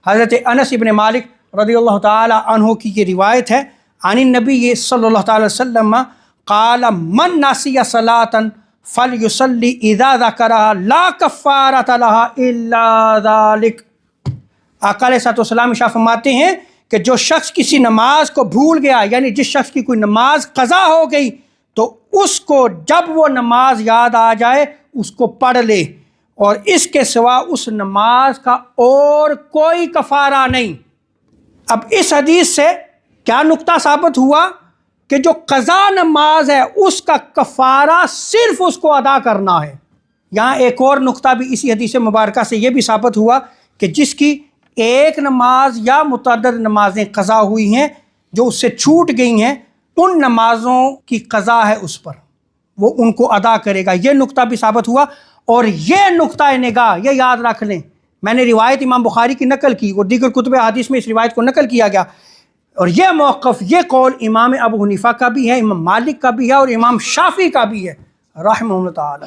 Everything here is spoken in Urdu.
حضرت انس ابن مالک رضی اللہ تعالی عنہ کی یہ روایت ہے، عن النبی صلی اللہ تعالی وسلم قال من ناسی صلاۃ فلیصلی اذا ذکرها لا کفارۃ لها الا ذلک۔ آقا علیہ السلام ارشاد فرماتے ہیں کہ جو شخص کسی نماز کو بھول گیا، یعنی جس شخص کی کوئی نماز قضا ہو گئی، تو اس کو جب وہ نماز یاد آ جائے اس کو پڑھ لے، اور اس کے سوا اس نماز کا اور کوئی کفارہ نہیں۔ اب اس حدیث سے کیا نقطہ ثابت ہوا کہ جو قضا نماز ہے اس کا کفارہ صرف اس کو ادا کرنا ہے۔ یہاں ایک اور نقطہ بھی اسی حدیث مبارکہ سے یہ بھی ثابت ہوا کہ جس کی ایک نماز یا متعدد نمازیں قضا ہوئی ہیں، جو اس سے چھوٹ گئی ہیں، ان نمازوں کی قضا ہے اس پر، وہ ان کو ادا کرے گا۔ یہ نقطہ بھی ثابت ہوا، اور یہ نقطہ نگاہ یہ یاد رکھ لیں، میں نے روایت امام بخاری کی نقل کی اور دیگر کتب حدیث میں اس روایت کو نقل کیا گیا، اور یہ موقف، یہ قول امام ابو حنیفہ کا بھی ہے، امام مالک کا بھی ہے، اور امام شافعی کا بھی ہے رحمہ اللہ تعالی۔